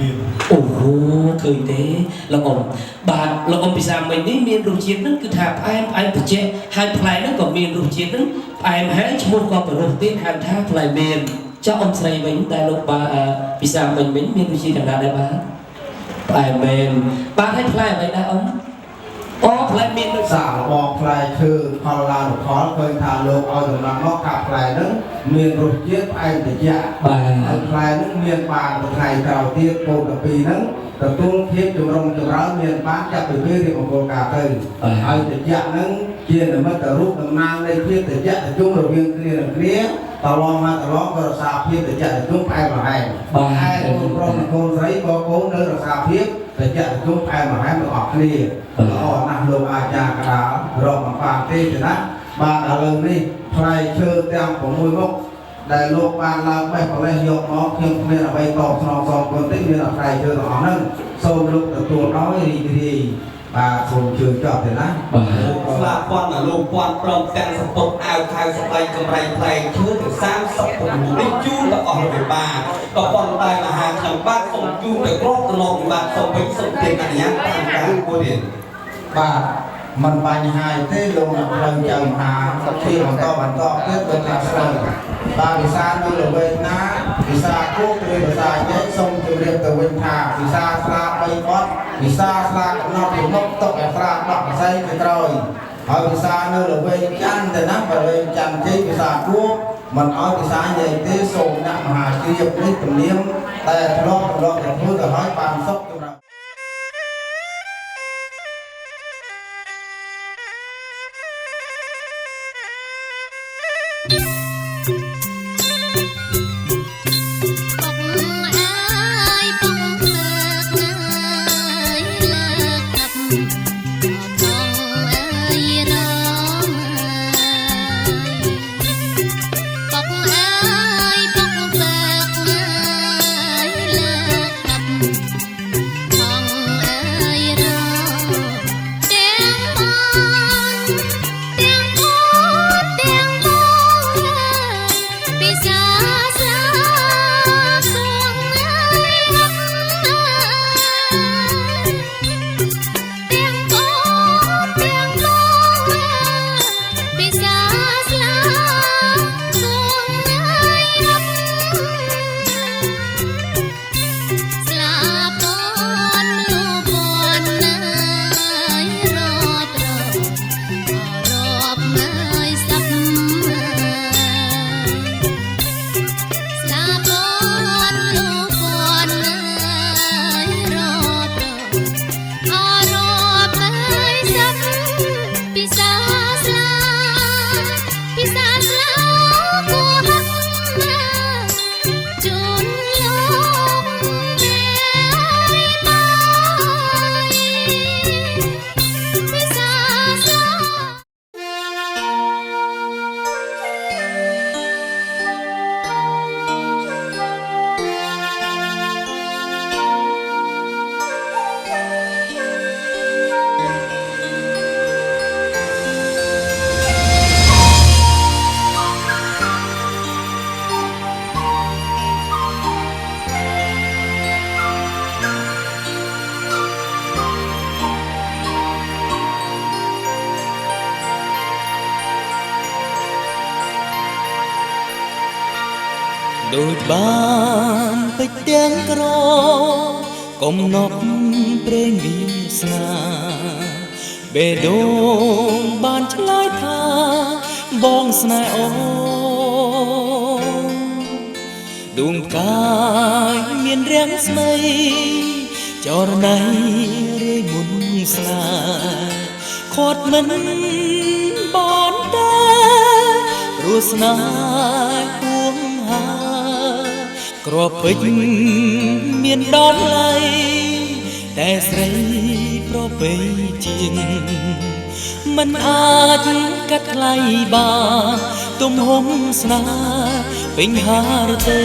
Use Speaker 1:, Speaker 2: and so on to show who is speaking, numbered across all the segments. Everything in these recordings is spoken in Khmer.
Speaker 1: មាន
Speaker 2: អូហូឃើញទេលោកអ៊ំបាទលោកអ៊ំពិសាមិញនេះមានរសជាតិហ្នឹងគឺថាផ្អែមបច្ចេកហើយផ្លែហ្នឹងក៏មានរសជាតិហ្នឹងផ្អែមហើយឈ្មោះក៏ប្រុសទៀតហៅថាផ្លែមានចុះអ៊ំស្រីវិញតែលោកបាទពិសាមិញមានរសជាតិយ៉ាងណាដែរបាទផ្លែមែនបាទឲ្យផ្លែអ្វីដែរអ៊ំអូផ្លែមានដូច
Speaker 3: សាកបងផ្លែឈើផលឡានផលឃើញថាលោកឲ្យដំណំមកកាប់ផ្លែហ្នឹងមានរសជាតិផ្អែមត្រជាក់ហើយផ្លែហ្នឹងមានបានថ្ងៃក្រោយទៀតពោល12ហ្នឹងទទួលភាពចម្រុងចម្រើនមានបានចាប់ពីពេលរៀបមង្គលការទៅហើយត្រជាក់ហ្នឹងជានិមិត្តរូបតំណាងនៃភាពត្រជាក់ត្រជុំរវាងគ្នានឹងគ្នាតឡងមកតឡងក៏រក្សាភាពត្រជាក់ត្រជុំផ្អែមល្ហែមហើយកូនប្រុសនិងកូនស្រីក៏កូននៅរក្សាភាពត្រជាក់ត្រជុំផ្អែមល្ហែមទាំងអស់គ្នាល្អណាស់លោកអាចារ្យកដាលរកមកបានទេទេណាបាទឥឡូវនេះផ្លែឈើទាំង6មុខដែលលោកបានឡើងបេះប្រលេះយកមកខ្ញុំគ្មានអ្វីតបស្នងសងគុណទេមានផ្លែឈើទាំងអស់ហ្នឹងសូមលោកទទួលដោយរីករាយបាទសូមជឿចប់ទេណា
Speaker 4: ស្លាប់ពាន់លោកពាន់ព្រមទាំងសពុតអាវខៅស្បៃកម្រៃផ្លែឈើទាំង36នេះជូនដល់អស់របៀបបាទក៏ប៉ុន្តែមហាខ្ញុំបាទសូមជូនទៅគ្រប់ត្រឡប់បាទសូមវិញសូមទានអនុញ្ញាតតាមការគួរទៀត
Speaker 3: បាទมันបញ្ហាទេលោកអ្នកផ្លូវចៅមហាសុខភាពបន្តទៀតដូចថាស្រូវបាទវិសានៅល្វែងណាវិសាគោកឬវិសាញែកសូមជម្រាបទៅវិញថាវិសាស្លា3បត់វិសាស្លាកំណត់ពីមុខទុកឲ្យស្លា10ផ្សេងទៅក្រោយហើយវិសានៅល្វែងច័ន្ទទៅណាបរិវេណច័ន្ទជ័យវិសាគោកមិនឲ្យវិសាញែកទេសូមអ្នកមហាជ្រាបនេះទំនៀមតែធ្លាប់ទៅធ្វើទៅឲ្យបានសុខចម្រើន
Speaker 5: ដូចបានពេចទាំងក្រកំណប់ព្រេងវាសនាបេះដូងបានឆ្លើយថាបងស្នេហ៍អូដួងកាយមានរាំងស្មីចរណៃរាយមុនស្នេហ៍ខាត់មិនបនតែព្រោះស្នេហ៍ពួងហាគ្រាប់ពេជ្រមានដល់ឡៃតែស្រីប្រពៃជាងមិនអាចកាត់ថ្លៃបានទំហំស្នេហ៍ពេញហារតី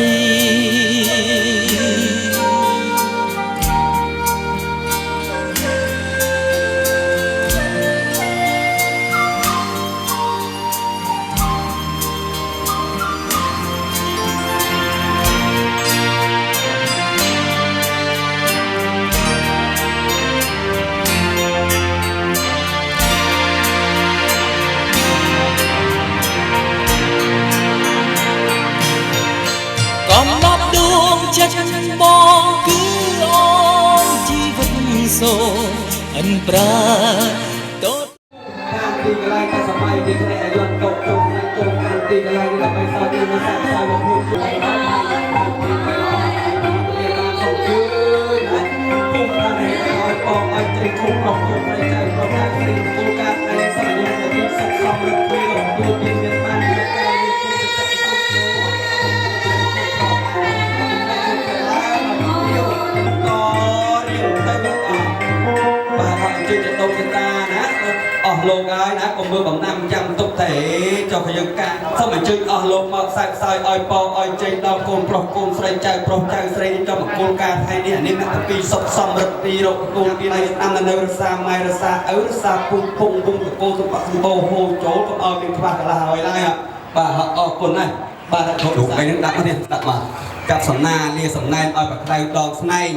Speaker 5: គឺអូនជីវិតសូអិនប្រាតត
Speaker 4: ខាងទីកន្លែងតែសម័យទីគ្នាយន្តកោចុំជុំខាងទីកន្លែងនេះដើម្បីសោតនេះសាកសោមកพูดជួយបានសុខជឿណាគុំបានឲ្យបងឲ្យใจគុំរបស់គុំឲ្យใจរបស់ខាងទីគោលការណ៍នៃសម័យនេះទីសុខសំរឹទ្ធពីរបស់យល់ពីមានបានជាកាយនេះគឺចិត្តសុខចូលបាទអរជើញទៅដល់តាណាអស់លោកហើយណាកុំមើលបំណាំចាំទុកទេចុះយើងកាសូមអញ្ជើញអស់លោកមកខ្សែខ្សោយឲ្យពរឲ្យចេញដល់កូនប្រុសកូនស្រីចៅប្រុសចៅស្រីនេះចំគោលការណ៍ថ្ងៃនេះអានេះអ្នកទាំងពីរសុខសំរិទ្ធពីរកគូនពីនៃតាមនៅរសាម៉ែរសាឪរសាពុំពងវងតកោសម្បត្តិសម្បោហូរចូលកុំឲ្យមានខ្វះកន្លះហើយឡើយបាទអរគុណណាស់បាទលោកឯងនឹងដាក់នេះដាក់មកកាប់សំណាលាសំណែនឲ្យប្រក្តៅដងស្នែង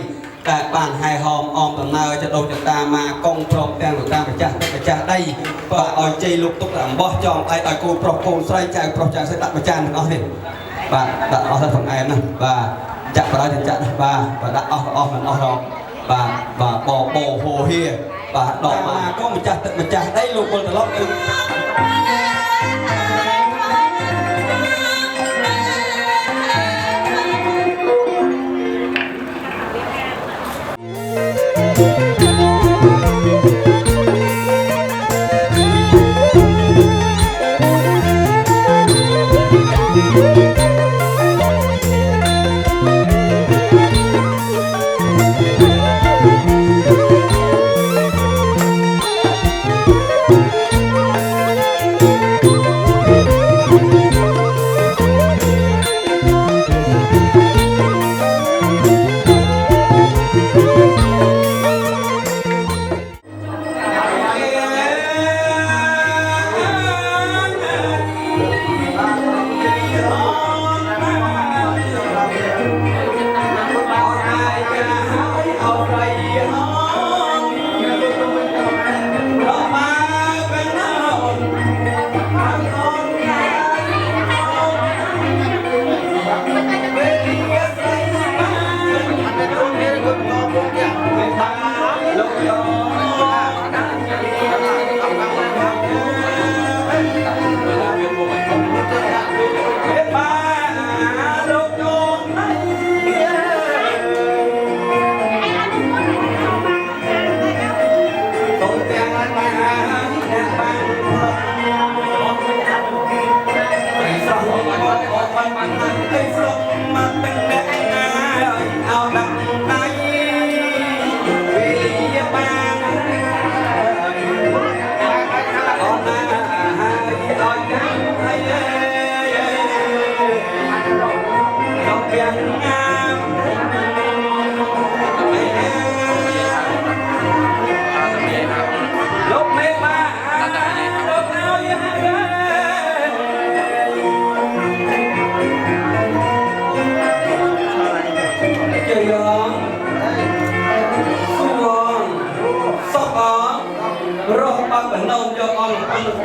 Speaker 4: តែបានហែហោមអមដំណើរចដោចតាមកកងព្រមទាំងលោកតាម្ចាស់ទឹកម្ចាស់ដីបាទឲ្យជ័យលោកទុកតែអំបោះចងឯឲ្យគូប្រុសកូនស្រីចៅប្រុសចៅស្រីដាក់ម្ចាស់ទាំងអស់នេះបាទដាក់អស់ទៅផងឯមណាបាទចាក់បរាយចាក់បាទដាក់អស់អស់មិនអស់រងបាទបបោហូហៀបាទដកមកក៏ម្ចាស់ទឹកម្ចាស់ដីលោកវិលត្រឡប់ទៅ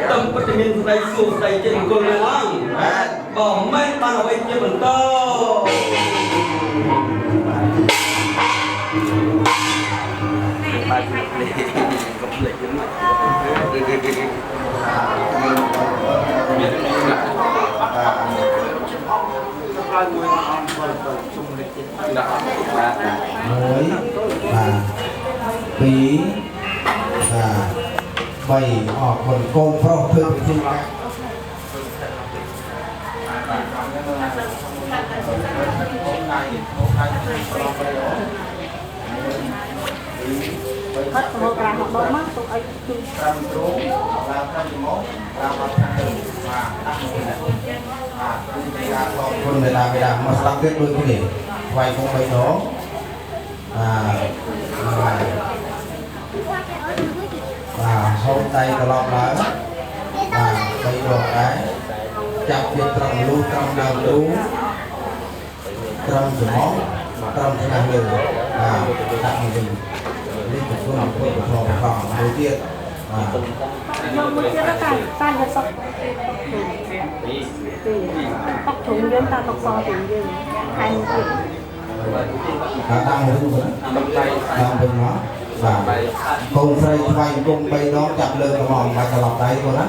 Speaker 4: tâm bất tình nhân đây xuống đây trên con người lăng bỏ mấy ban ở bên kia bẩn to
Speaker 3: mỗi phí bày họ còn con pro thương thì
Speaker 1: hết một làm một đôi mắt tụi ấy
Speaker 3: làm trốn làm thành món làm một thành vàคนเวลามาสร้างเรื่องด้วยที่นี่ไว้คงไปน้องhôm nay là lọt lại bây giờ cái chặt việc trồng lưu trồng đào lú trồng gió trồng cái người đặt mình lên một phương một phòng đầu tiên
Speaker 1: mới chưa có tan được sọc tóc thùng dân ta tóc so thì dân 20 triệu
Speaker 3: đang một lúc nữa đang bên nó và cùng xây quay cùng bay đó chạm lưng cái mòn và lọc đáy của nó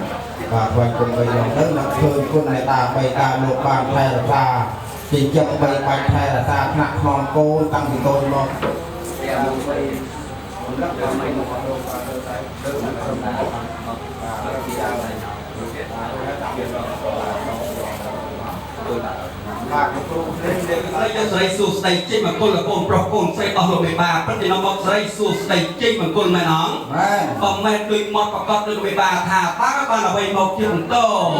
Speaker 3: và quay cùng bay đó rất là thương quân này ta bay ta lục bàn thay là ta chỉ chậm bay bay thay là ta nặng hòn cô tăng thì tôi mà
Speaker 4: Sợi sụt sợi chim mà con là con pro con sợi ở lồng bể bà, bất kỳ nó mọc sợi sụt sợi chim mà con mày nó, còn mẹ đuôi mọt và con đuôi bể bà thả phá các bạn là bầy mọc chim to.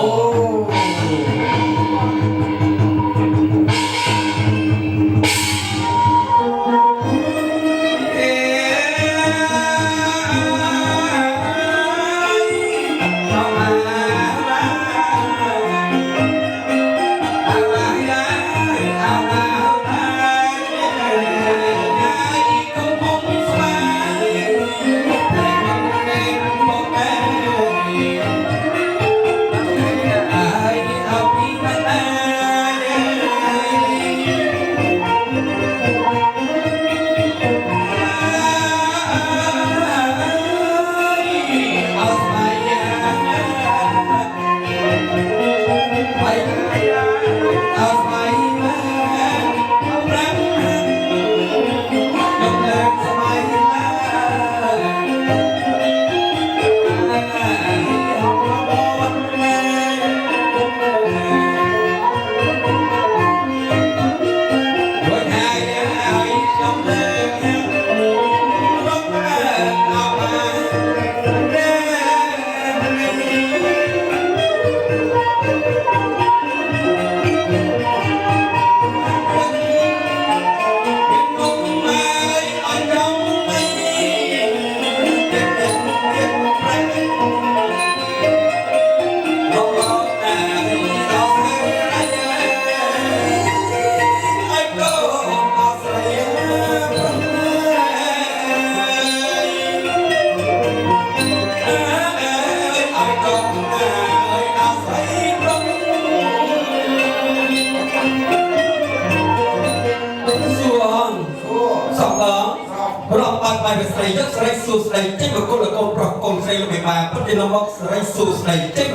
Speaker 4: Hãy subscribe cho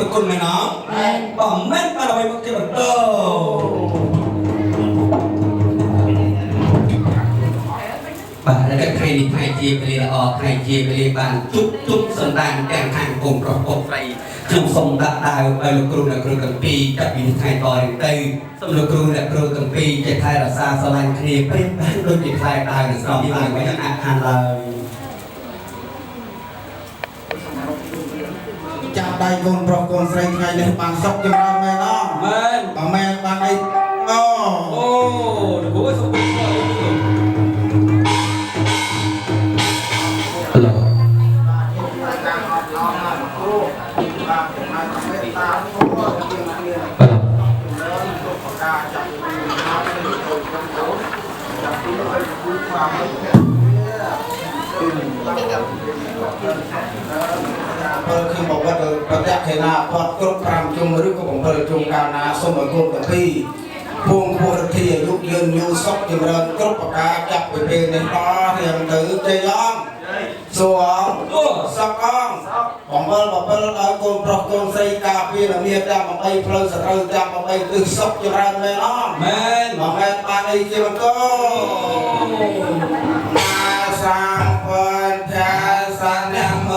Speaker 4: kênh Ghiền Mì Gõ để không bỏ
Speaker 3: chạm tay con pro con xây ngày lên bàn sóc cho ra mẹ nó bà mẹ bà này
Speaker 4: được bố xong hello
Speaker 3: khi một vật vật đẹp thế nào thuật cốt làm chung với củaผมเลยchungการนาสมัยคนกับพี่พวงพวงที่ยุคยืนยูซอกจึงเริญกรบปากกาจับไปเป็นในตาเรียงถือใจย่องสวงสักก้องผมเปิลเอาคนปลอกคนใส่กาพี่ละเมียจำมาไปเพลินสะเทินจำมาไปตึกซอกจึงเริญแม่น้องแม่ปานไอเจียมก็มาสร้างคนแท้สันยาม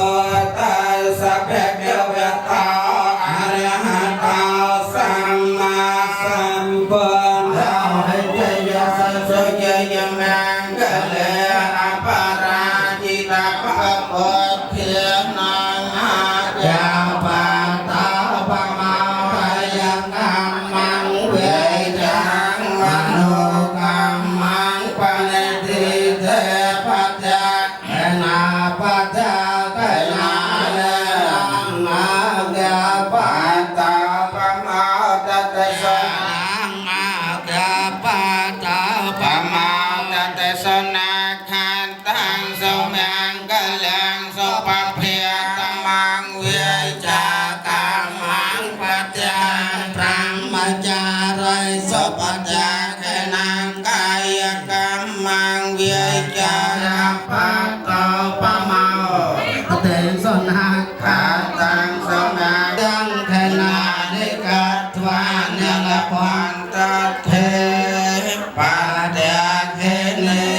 Speaker 3: ตาสักแก่เดียวตาอริยตาสัมมาสัมพุทธะให้ใจยาสันโสใจยมังกะเลอปาราจิตาภะโพเทียนังอาจาปาตาปะมาปะยังกัมมังเวจังมโนกัมมังปะเนติ ចាបាតោបមោទេសនាខាតាំងសងាទាំងខេណានិកាត្វានិលភន្តថេបាដេខេនេ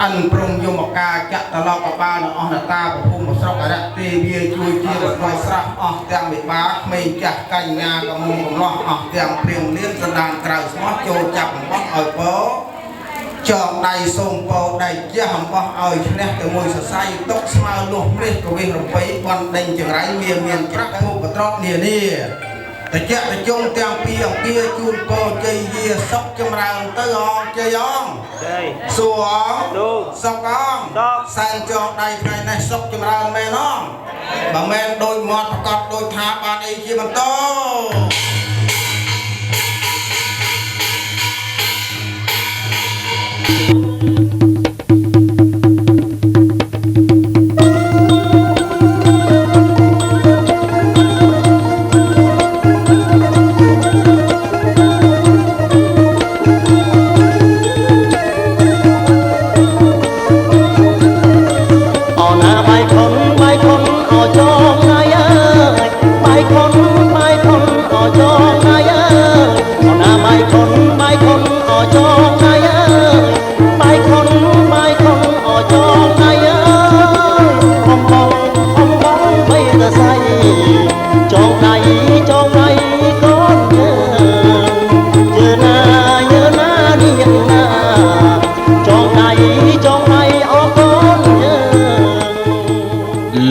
Speaker 3: อันปรุงยมกาจัตลอกบ้านอหนตาภูมิสระระเตวีช่วยเชี่ยวคอยสระออกเตียงบิบาไม่จักกันงากมุงล้อออกเตียงเปลี่ยนเลี้ยงสดานกล่าวสมอโจจับบ้องอ่อยโป๊จอกใดทรงโป๊ใดเจ้าบ้องอ่อยแน่แต่มวยสไซตกสมาลุกเรียกกวีรำไปวันเด้งจังไรเมียนกรักมุกตรอกเนี่ยนี่แต่เจ้าแต่จงเตียงปีของเปียจูนโกเจียซอกจำรังเตยองเจียองสวงซอกองแซนจอกใดใครในซอกจำรังแม่น้องบางแม่โดยมอดประกอบโดยทาบานไอจีมันโต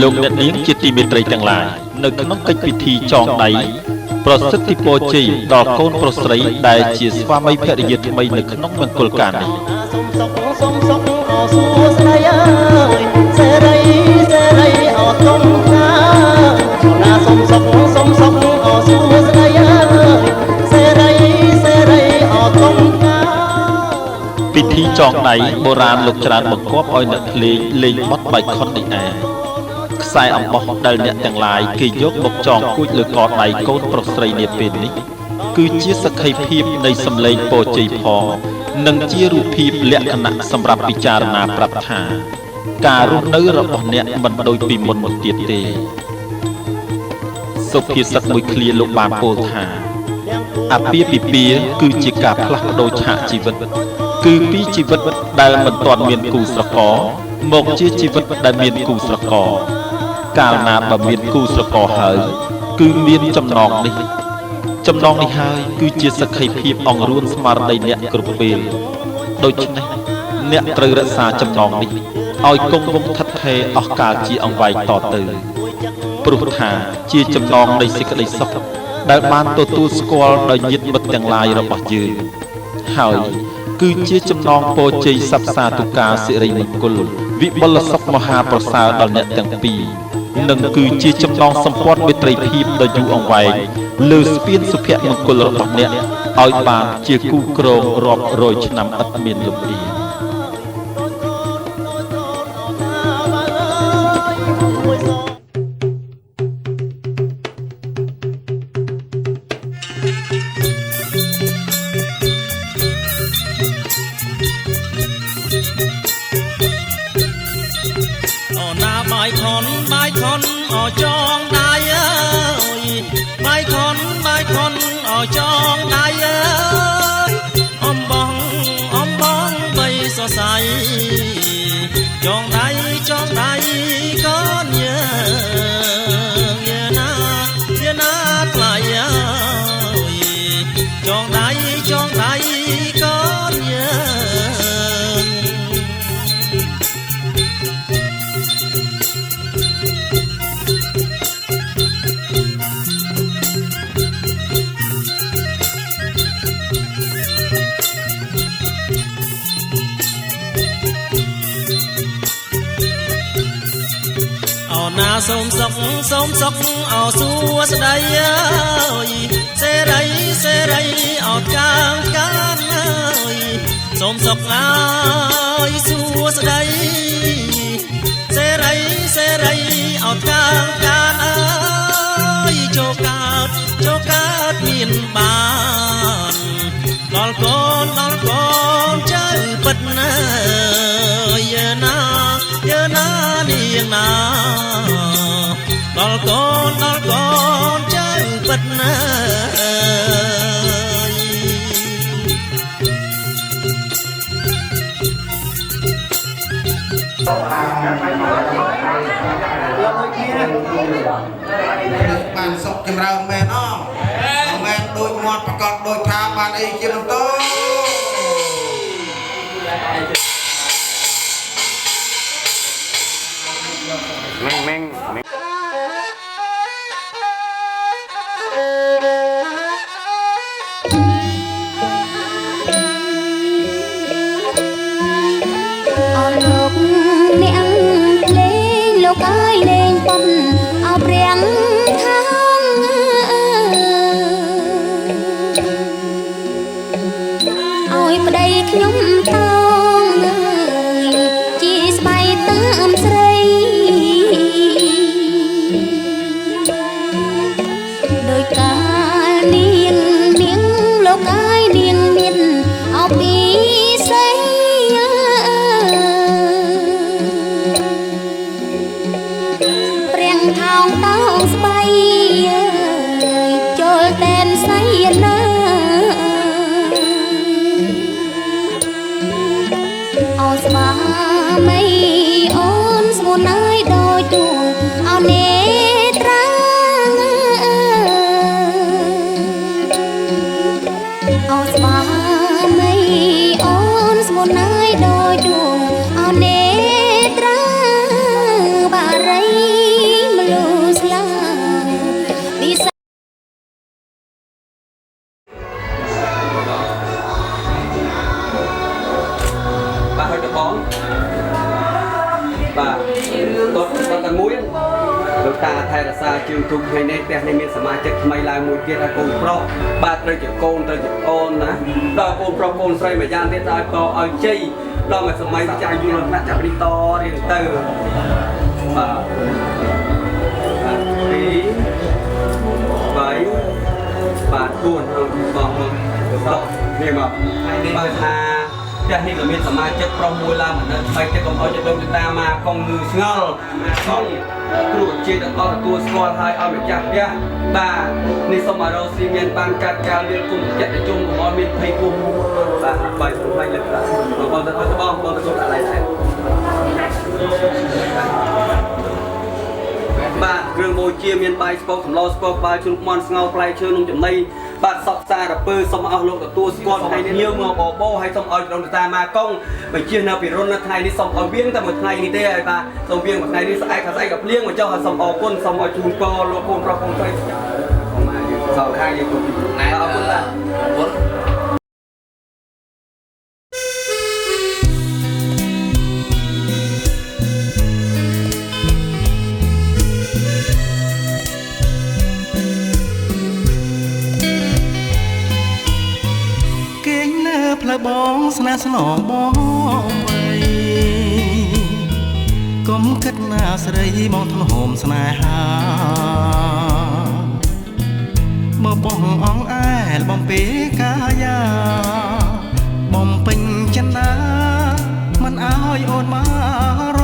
Speaker 3: លោកអ្នកនាងជាទីមេត្រីទាំងឡាយនៅក្នុងកិច្ចពិធីចងដៃប្រសិទ្ធិពរជ័យដល់កូនប្រុសស្រីដែលជាស្វាមីភរិយាថ្មីនៅក្នុងមង្គលការនេះពិធីចងដៃបុរាណលោកច្រើនបង្គាប់ឲ្យអ្នកភ្លេងលេងបទបាយខុននេះឯងខ្សែអំបោះដែលអ្នកទាំងឡាយគេយកមកចងគួចលើកដៃកូនប្រុសស្រីនាពេលនេះគឺជាសក្ខីភាពនៃសម្លេងពរជ័យផងនិងជារូបភាពលក្ខណៈសម្រាប់ពិចារណាប្រាប់ថាការរស់នៅរបស់អ្នកមិនដូចពីមុនមកទៀតទេសុភាសិតមួយឃ្លាលោកបានពោលថាអាពាហ៍ពិពាហ៍គឺជាការផ្លាស់ប្ដូរឆាកជីវិតគឺពីជីវិតដែលមិនទាន់មានគូស្រករមកជាជីវិតដែលមានគូស្រករកាលណាបើមានគូស្រករហើយគឺមានចំណងនេះហើយគឺជាសក្ខីភាពអង្រួនស្មារតីអ្នកគ្រប់ពេលដូច្នេះអ្នកត្រូវរក្សាចំណងនេះឲ្យគង់វង្សស្ថិតថេរអស់កាលជាអង្វែងតទៅព្រោះថាជាចំណងនៃសេចក្តីសុខដែលបានទទួលស្គាល់ដោយញាតិមិត្តទាំងឡាយរបស់យើង
Speaker 6: ហើយគឺជាចំណងពរជ័យសព្វសាធុការសិរីមង្គលវិបុលសុខមហាប្រសើរដល់អ្នកទាំងពីរនិងគឺជាចំណងសម្ព័ន្ធមេត្រីភាពដ៏យូរអង្វែងលើស្ពានសុភមង្គលរបស់អ្នកឲ្យបានជាគូក្រងរាប់រយឆ្នាំឥតមានលំអៀង
Speaker 5: បាយខនអចងដៃអើយបាយខនអចងដៃអើយអំបងបីសរសៃចងដៃកូនយាណាថ្លៃអើយចងដៃកូនយាណាសូមសុខអោសួស្ដីអើយសេរីអោកាងអើយសូមសុខអើយសួស្ដីសេរីអោកាងអើយចូលកើតមានបានដល់កូនចៅពិតណាយាណានាងណាដល់កូនចៅពិតណា
Speaker 3: បានសុខចម្រើនមែនអត់មែនដូចមាត់ប្រកបដូចថាបានអីជាបន្ត
Speaker 7: Meng.
Speaker 1: Ôi đây nhóm tao chỉ bay tạm sấy đôi cả niên miếng lô cái niên miên ao bí sấy preng thao tao bay cho tên sấy naស្វាមីអូនស្មូនអើយដូចទូអោនេត្រាអូស្វាមីអូនស្មូនអើយដូចទូអោនេត្រាបារីមលូស្លាពី
Speaker 4: បាទហើយតបងបាទគាត់តែមួយលោកតាថែរក្សាជើងជុំថ្ងៃនេះផ្ទះនេះមានសមាជិកថ្មីឡើងមួយទៀតហើយកូនប្រុសបាទត្រូវជាកូនត្រូវជាអូនណាដល់កូនប្រុសកូនស្រីមួយយ៉ាងទៀតឲ្យជ័យដល់មួយសម័យចាស់យូរណាស់ចាប់រីតរៀនទៅបាទពីបាទគួនបងមកនេះមកថ្ងៃនេះបើថាផ្ទះនេះក៏មានសមាជិកប្រុសមួយឡើងមិនដឹងថ្មីទៀតកុំឲ្យចិត្តលោកតាមកកងងឺស្ងល់កងគ្រូជាតិទាំងអស់ទទួលស្គាល់ហើយឲ្យម្ចាស់ផ្ទះបាទនេះសូមឲ្យរស់ស៊ីមានបានកាត់ការលៀនគុំចិត្តជុំកុំឲ្យមានភ័យគុំបាទបាយព្រមលើកឡើងបងទៅទទួលอะไรដែរបាទគ្រឿងបូជាមានបាយស្ពកសម្លស្ពកបាយជ្រូកមាន់ស្ងោរផ្លែឈើនំចំណីបាទសពសារពើសូមអស់លោកទទួលស្គាល់ថ្ងៃនេះញៀវមកបបោហើយសូមឲ្យក្រុមតាមកកងបញ្ជានៅពីរុននៅថ្ងៃនេះសូមឲ្យវៀងតែមួយថ្ងៃនេះទេហើយបាទសូមវៀងមួយថ្ងៃនេះស្អែកក៏ភ្លៀងមកចុះហើយសូមអរគុណសូមឲ្យជូនកលោកកូនប្រុសកូនស្រីសូមមកយើងសោកខាងយើងគុំណែអរគុណបាទ
Speaker 8: ស្នេហ៍ស្នងបងវ័យកុំគិតណាស្រីបងធ្នមស្នេហាបើបងអងអែលបងពេកាយាបំពេញចិន្តាមិនអើយអូនមករ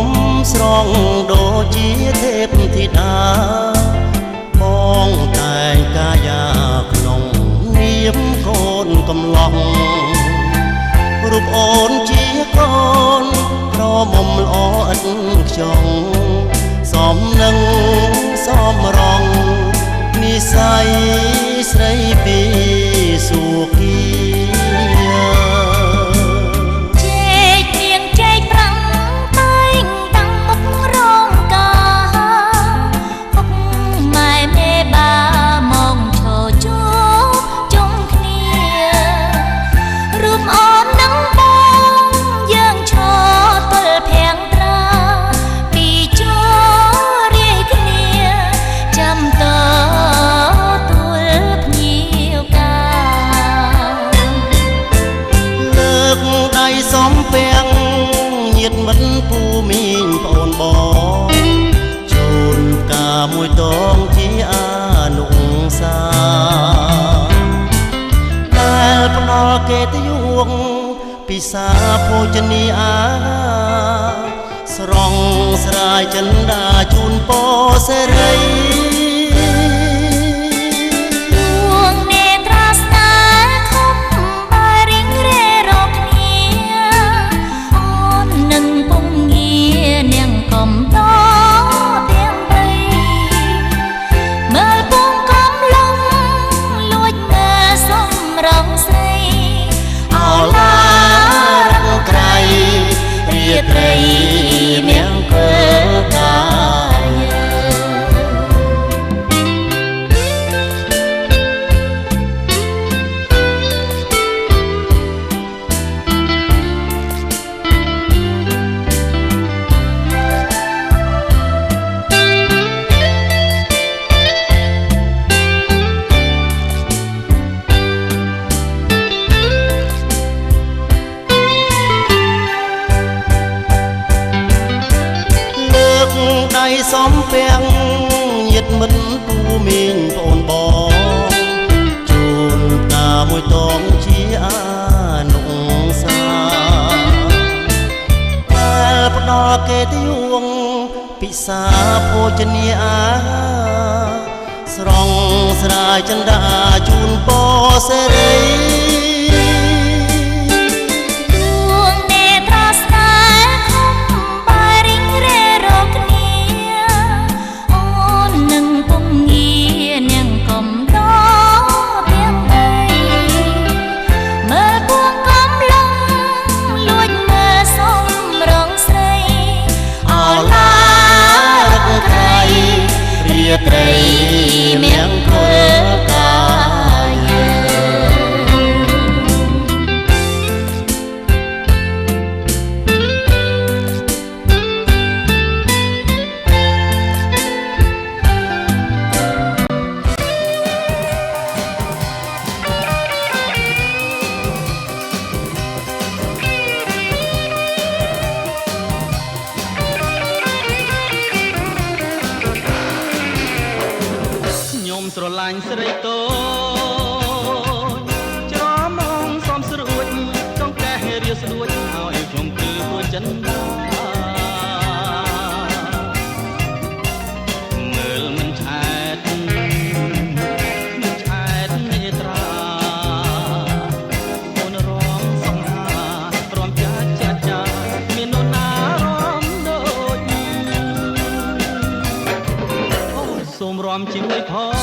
Speaker 8: ងស្រងដូចជាទេពធីតាបងតែងកាយាក្នុងនាមកូនកំឡុងរូបអូនជាកូនក្រមុំល្អឥតខ្ចង់សមនឹងសមរងនិស័យស្រីពីសុគីមួយតងជាអនុសាដែលផ្ដល់គេទៅយងពិសាភោជនីអាស្រង់ស្រាយចិន្តាជូនពរសេរីត្រី យសំពាំងញាតិមិត្តពូមីងប្អូនបងជូនតាមួយតងជាអានុសាដែលផ្ដល់គេទយងពិសាភោជនាអាស្រង់ស្រាយចិន្តាជូនពរសេរីត្រីមៀងធ្វើកាស្រឡាញ់ស្រីតូចច្រមងសំស្រួចចង់កែរៀស្រួចឲ្យខ្ញុំគឺព្រោះចិនដាមើលមិនឆែតនេត្រាអូនរំសង្ហារំចាមាននរណារំដូចអូសូមរំជាមួយផង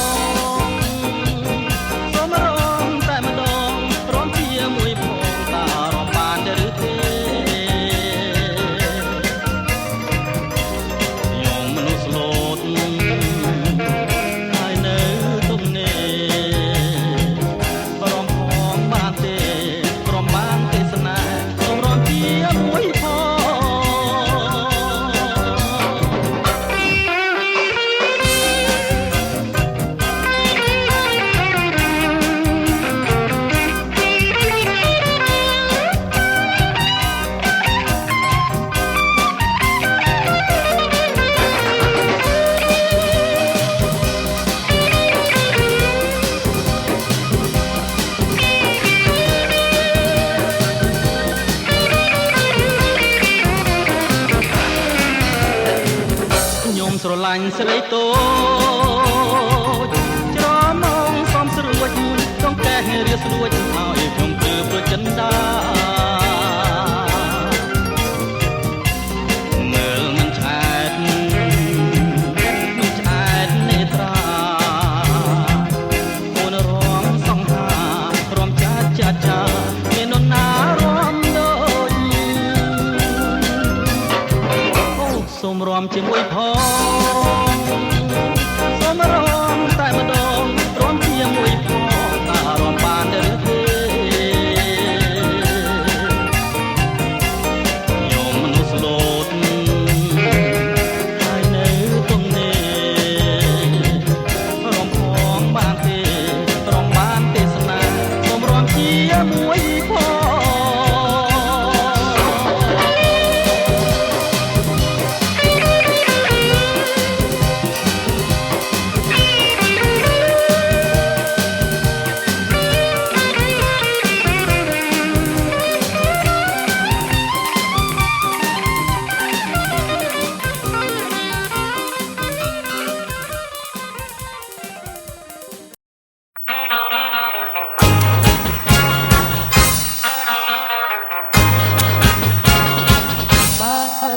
Speaker 8: ស្រឡាញ់ស្រីតូចច្រមងសំស្រួចចង់កែរៀស្រួចឲ្យខ្ញុំគឺព្រោះចិនដាមើលមិនឆែតនេត្រាអូនរំសង្ហារំចាមាននរណារំដូចអូសូមរំជាមួយផងសូមរំតែម្ដងរំជាមួយផងតារំបានឬទេខ្ញុំមនុស្សស្លូតហើយនៅទុំនេះរំផងបានទេរំបានទេសនាសូមរំជាមួយផង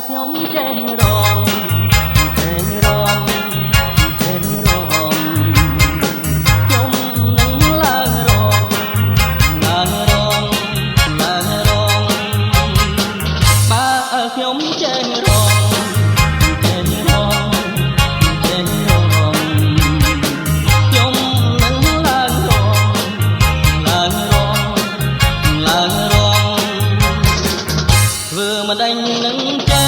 Speaker 8: ខ្ញុំចេះរំខ្ញុំនឹងឡើងរំបើខ្ញុំចេះរំខ្ញុំនឹងឡើងរំធ្វើមិនដេញនឹងចា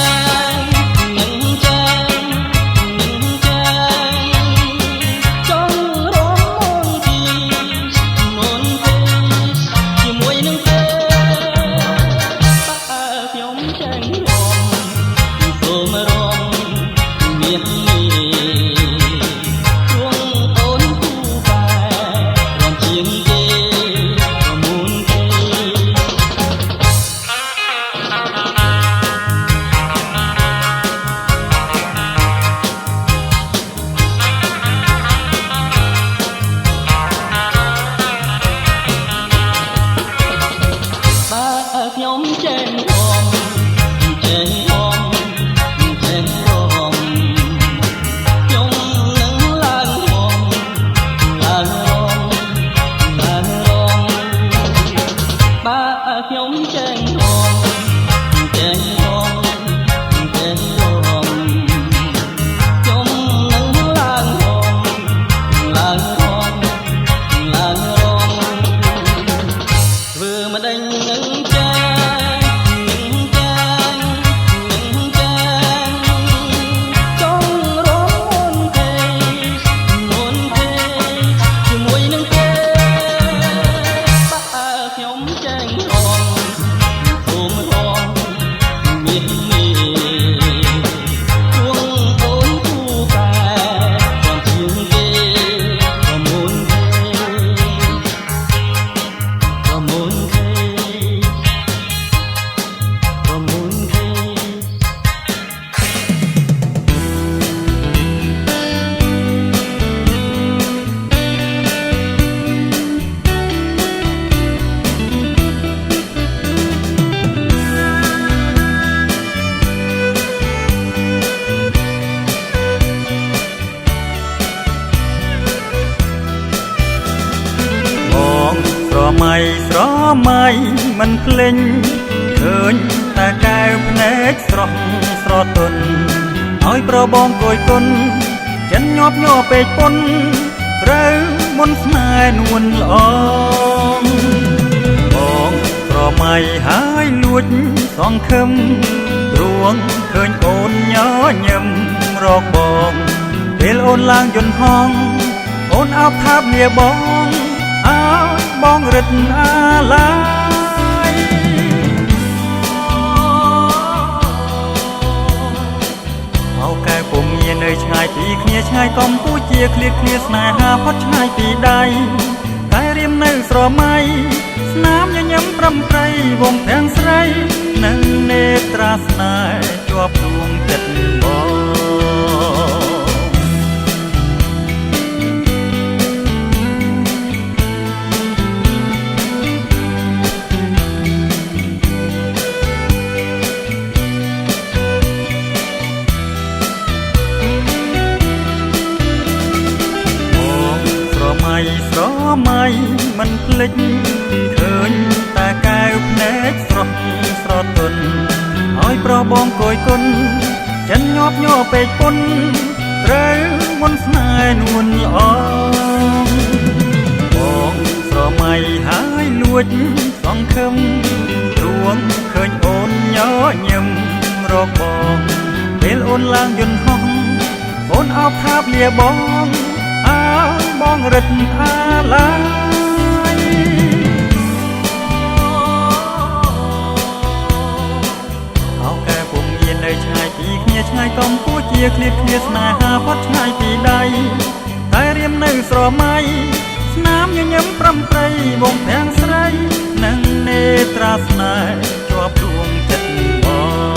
Speaker 9: ស្រមៃមិនភ្លេចឃើញតែកែវភ្នែកស្រស់ស្រទន់ឲ្យប្របងគយគុណចិនញាប់ញ័រពេកពុនត្រូវមុនស្នេហ៍នួនល្អបងស្រមៃហើយលួចសងខឹមព្រួងឃើញអូនញញឹមរកបងពេលអូនឡើងយន្តហងអូនអោបថាបលាបងអើបងរឹតអាឡាយមកកែពុំមាននៅឆ្ងាយពីគ្នាឆ្ងាយកម្ពុជាឃ្លាតគ្នាស្នេហាផុតឆ្ងាយពីដៃតែរៀមនៅស្រមៃស្នាមញញឹមប្រំប្រៃវងទាំងស្រីនឹងនេត្រាស្នេហ៍ជាប់ដួងចិត្តបងស្រមៃមិនភ្លេចឃើញតែកែវភ្នែកស្រស់ស្រទន់ឲ្យប្របងគយគុណចិនញាប់ញ័រពេកពុនត្រូវមុនស្នេហ៍នួនល្អបងស្រមៃហើយលួចសងខឹមរួងឃើញអូនញញឹមរកបងពេលអូនឡើងយន្តហោះអូនអោបថាបលាបងអើបងរឹតអាឡាយអោកែពុំមាននៅឆ្ងាយពីគ្នាឆ្ងាយកម្ពុជាឃ្លាតគ្នាស្នេហាផុតឆ្ងាយពីដៃតែរៀមនៅស្រមៃស្នាមញញឹមប្រំប្រៃវងទាំងស្រីនឹងនេត្រាស្នេហ៍ជាប់ដួងចិត្តបង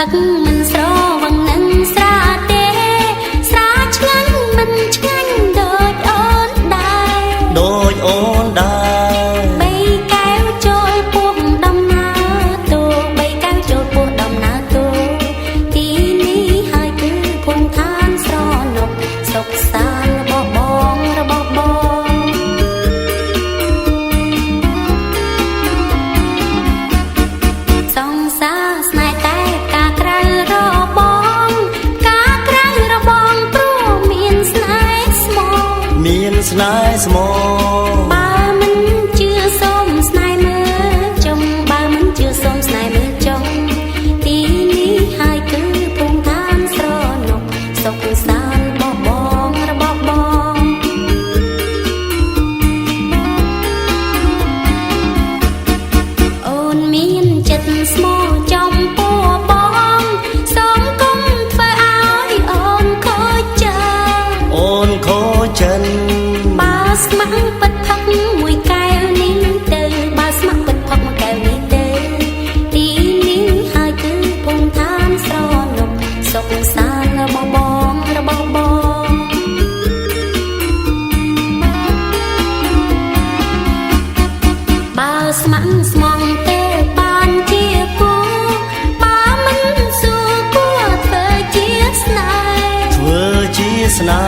Speaker 1: ឹកមិនស្រវឹងនឹងស្រាទេស្រាឆ្ងាញ់មិនឆ្ងាញ់ដូចអូនដែរ
Speaker 8: ដូចអូនដែរ
Speaker 1: បីកែវចូលពោះដំណើរទូបីកែវចូលពោះដំណើរទូទីនេះហើយគឺភូមិឋានស្រនុកសុខសាន្តរបស់បងសង្សារស្នេហ៍តែការក្រៅរបស់ការក្រៅរបស់ព្រោះមានស្នេហ៍ស្មោះ
Speaker 8: មានស្នេហ៍ស្មោះ
Speaker 1: បើមិនជឿសូមស្នេហ៍មើលចុងបើមិនជឿសូមស្នេហ៍មើលចុងទីនេះហើយគឺភូមិឋានស្រនុកសុខសាន្តរបស់បងអូនមានចិត្តស្មោះចំពោះបងសូមគុំធ្វើឲ្យអូនខូចចិត្ត
Speaker 8: អូនខូចចិត្ត
Speaker 1: បើស្ម័គ្រពិតផឹកមួយកែវនេះទៅបើស្ម័គ្រពិតផឹកមួយកែវនេះទៅទីនេះហើយគឺភូមិឋានស្រនុកសុខសាន្តរបស់បងបើស្ម័គ្រស្មងទេបានជាគូបើមិនសួរគួរធ្វើជាស្នេហ៍
Speaker 8: ធ្វើជាស្នេ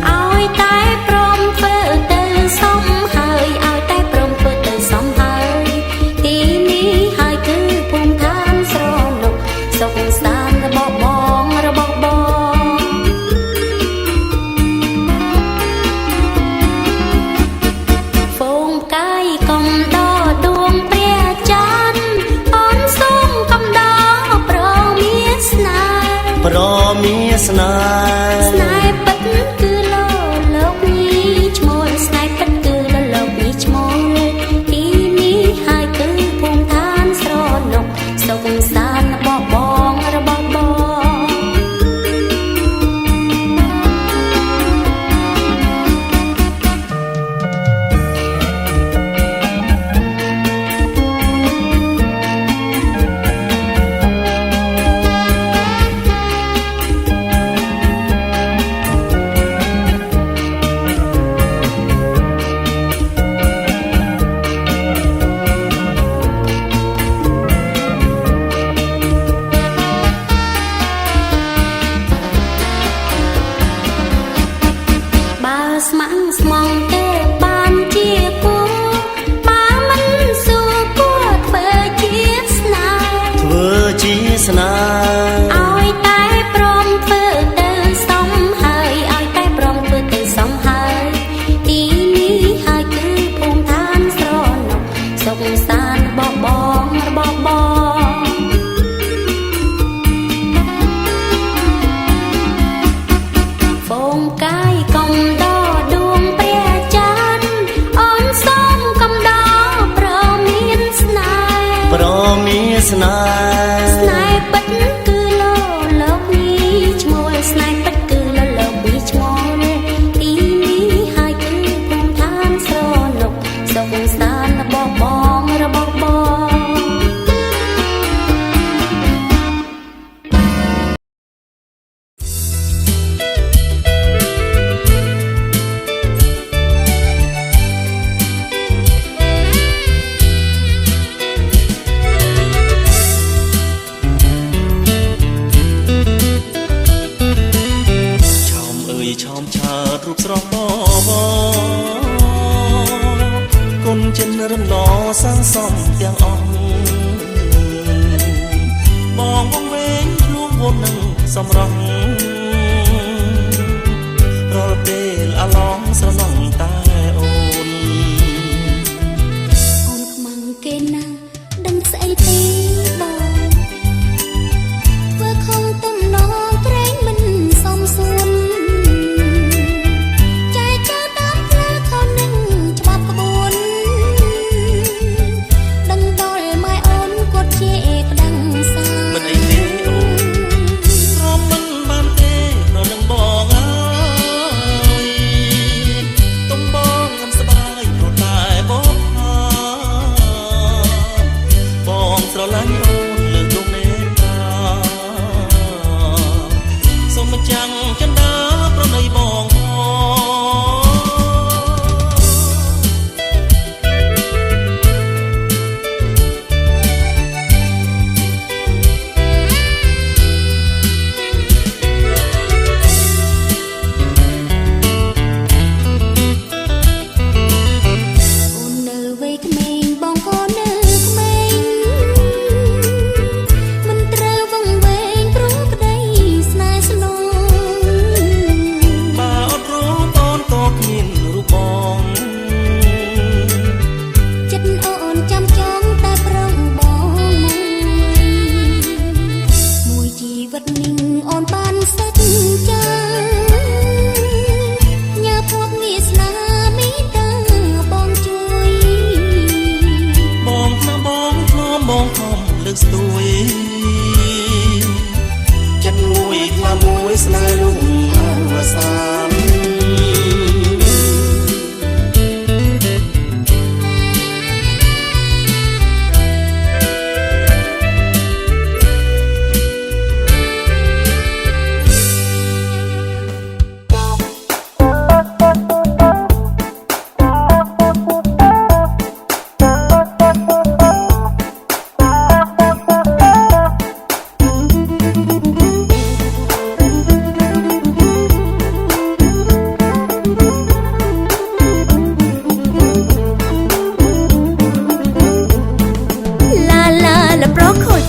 Speaker 8: ហ៍
Speaker 1: ឲ្យតែព្រមធ្វើទៅសមហើយឲ្យតែព្រមធ្វើទៅសមហើយទីនេះហើយគឺភូមិឋានស្រនុកសុខសាន្តរបស់បងហ្វូងផ្កាយកំដរដួងព្រះច័ន្ទអូនសូមកំដរប្រមានស្នេហ៍
Speaker 8: ប្រមានស្នេហ៍
Speaker 1: ស្នេហ៍ពិតគឺលោកនេះឈ្មោះស្នេហ៍ពិតគឺលោកនេះឈ្មោះទីនេះហើយគឺភូមិឋានស្រនុកសុខសាន្តរបស់បងបើស្ម័គ្រស្មងទេបានជាគូបើមិនសួរគួរធ្វើជាស្នេហ៍
Speaker 8: ធ្វើជាស្នេហ៍
Speaker 1: ឲ្យតែព្រមធ្វើទៅសមហើយឲ្យតែព្រមធ្វើទៅសមហើយទីនេះហើយគឺភូមិឋានស្រនុកសុខសាន្តរបស់បងហ្វូងកាយកំដរដួងព្រះច័ន្ទអូនសូមកំដរប្រមានស្នេហ៍
Speaker 8: ប្រមានស្នេហ៍
Speaker 1: ស្នេហ៍ពិតគឺលោកនេះឈ្មោះស្នេហ៍ពិតគឺលោកនេះឈ្មោះទីនេះហើយគឺភូមិឋានស្រនុកសុខសាន្តរបស់បង
Speaker 5: ឆោមឆើតរូបស្រស់បបគុណចិនរំលសាងសំទាំងអស់បងវងវែងខ្លួនវននឹងសម្រស់រាល់ពេលអាឡងស្រណងតែអូន
Speaker 1: ខ្មាំងគេណាដឹងស្អីទេបងធ្វើខំទំនងក្រែងមិនសមសួន
Speaker 5: ស្រឡាញ់អូនលើលោកនេតា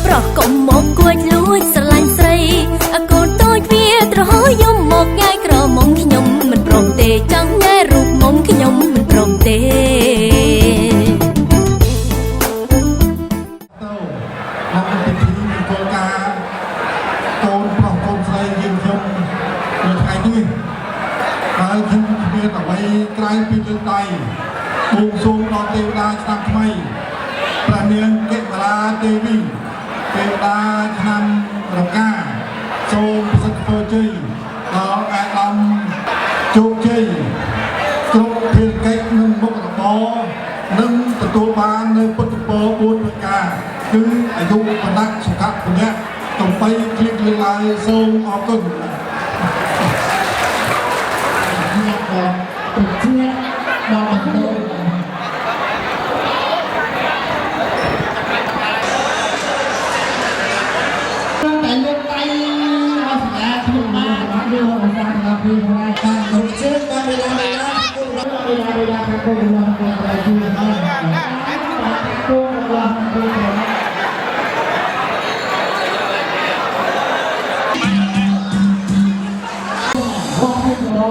Speaker 1: ប្រុសកុំមកគួចលួចស្រឡាញ់ស្រីកូនតូចវាត្រហយំមកញ៉ាយក្រមុំខ្ញុំមិនព្រមទេចង់ញ៉ាយរូបមុំខ្ញុំមិនព្រមទេ
Speaker 10: ហើយខ្ញុំគ្មានអ្វីក្រៅពីលើកដៃបួងសួងដល់ទេវតាឆ្នាំថ្មីព្រះនាងកេតលាទេវីទេវតាឆ្នាំរកាសូមប្រសិទ្ធពរជ័យដល់អាដាមជោគជ័យគ្រប់ភារកិច្ចនិងមុខរបរនិងទទួលបាននៅពុទ្ធពរ4ប្រការគឺអាយុបណ្ដាសុខៈពលៈកំបីគ្លៀកគ្លៀឡាយសូមអរគុណ
Speaker 11: ប្រជាដល់បណ្ដោតែលោកតៃអស់សាខ្លួនបានរបស់យើងរបស់របស់ពីហើយតាមគ្រប់ជើងតាមវេលាខាងគោលរបស់ជួយឲ្យជួយហើយគោលរបស់គោ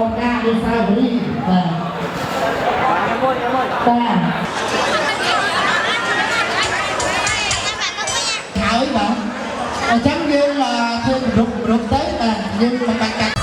Speaker 11: លការវិសាវរីបាទហើយបាទអញ្ចឹងយើងធ្វើរុកទៅបាទយើងមិនបាច់កាត់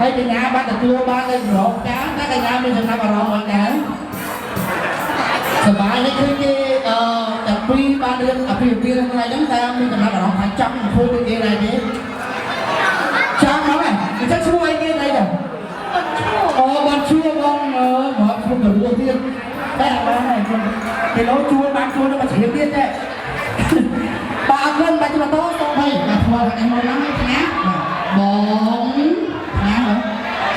Speaker 11: ហើយកញ្ញាបានទទួលបាននៅរងចាតើកញ្ញាមានចំណាប់អារម្មណ៍អីដែរសប្បាយនេះគឺគេតែពីរបានរៀនអភិវិទ្យាថ្ងៃហ្នឹងតែមានចំណាប់អារម្មណ៍ថាចង់ធ្វើដូចគេដែរទេចង់ហ្នឹងអញ្ចឹងឈ្មោះអីគេដែរអូបានជួបងមកឈ្មោះទៅរួចទៀតតែអត់បានទេគេលោជួបានជួទៅមកជ្រាបទៀតទេបាទអរគុណបាទជំរាបតសូមឲ្យបាទធ្វើឲ្យមកឡើងណាបងណា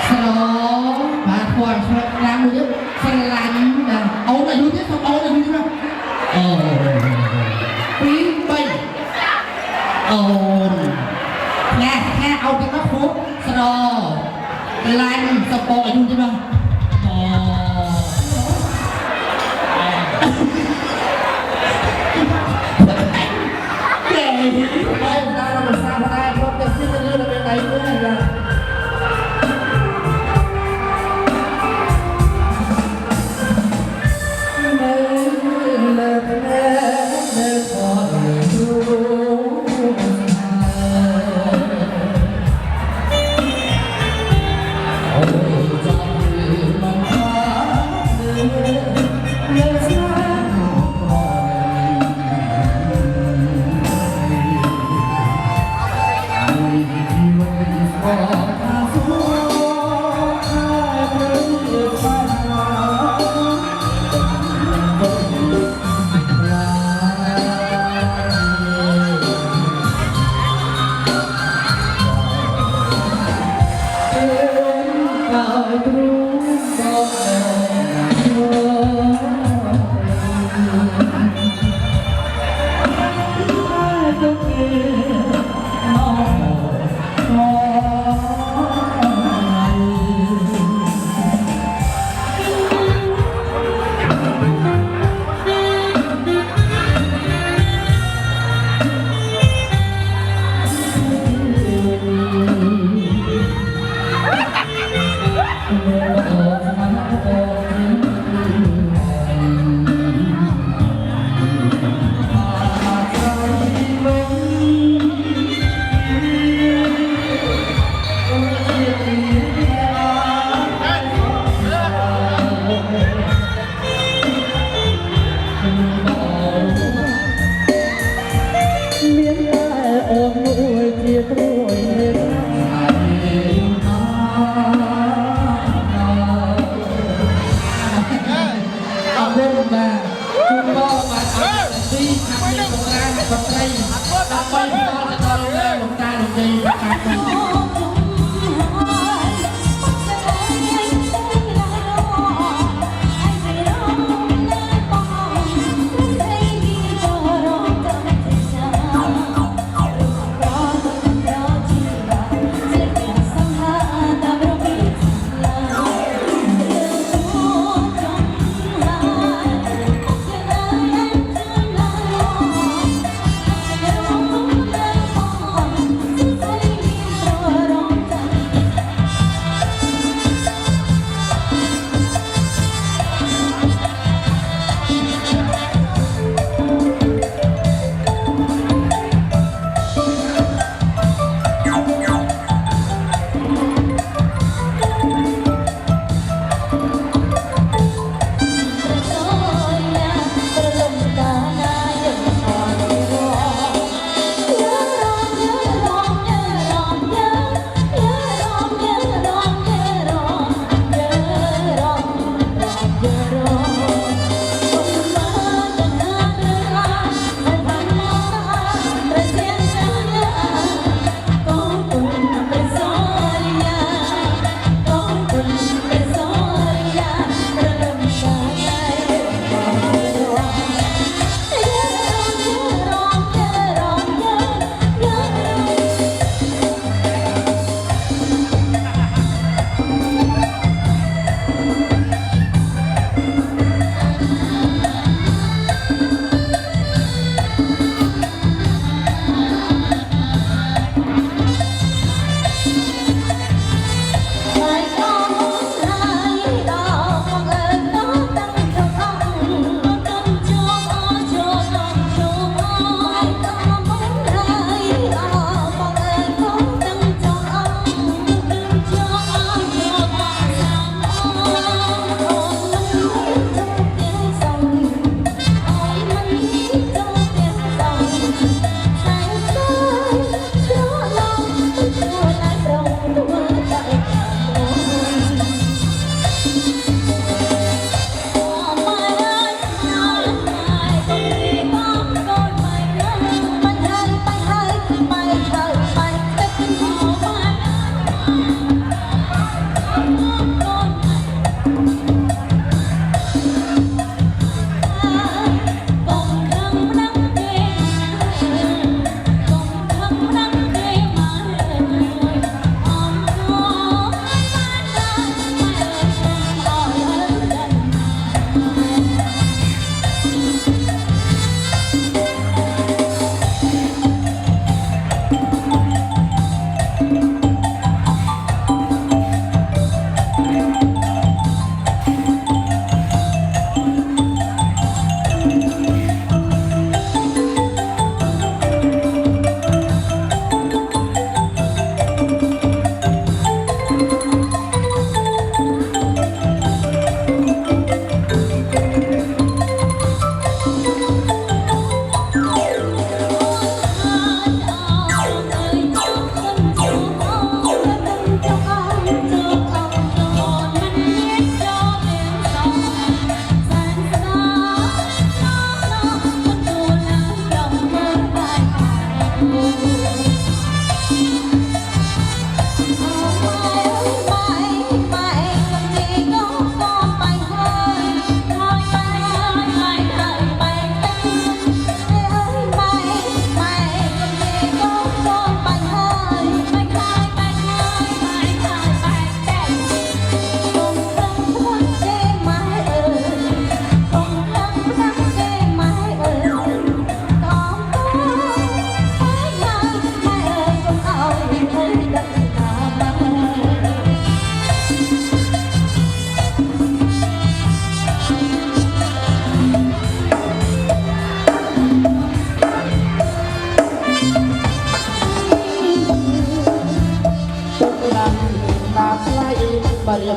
Speaker 11: ស្របាទគាត់ឆ្លងតាមមួយទៀតស្រឡាញ់បាទអូនអាយុទៀតសូមអូនអាយុទៀតអូ2 3អូនណាអូនទៅមកគ្រូស្រឡាញ់សពអាយុទៀតអូហើយដល់រំសាយដែរព្រមទាំងជាទៅលើដល់ដៃមួយណា
Speaker 1: Let's
Speaker 11: ទីខាងនេះបុរាណប្រព្រៃដើម្បីបន្តទៅដល់លោកតាលោកយាយប្រកាសទៅ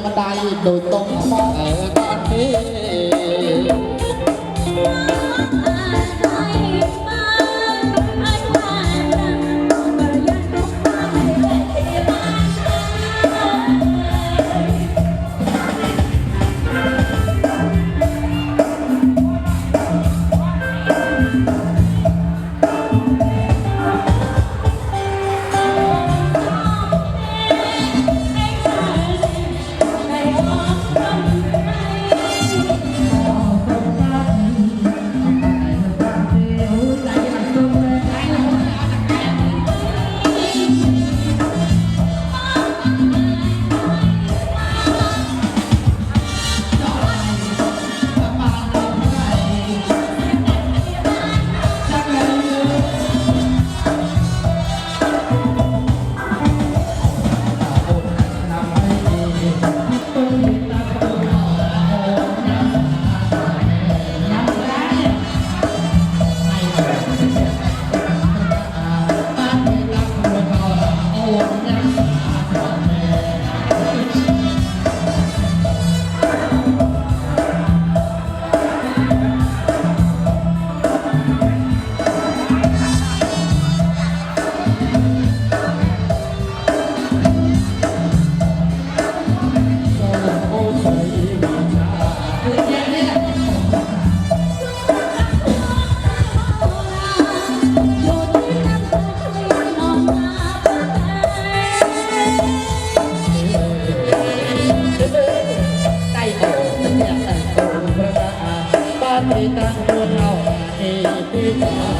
Speaker 11: ម្ដាយដូចតុងមកអើក៏ទេ đi tăng quân hậu thì biết lại quyền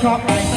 Speaker 11: ชอบไป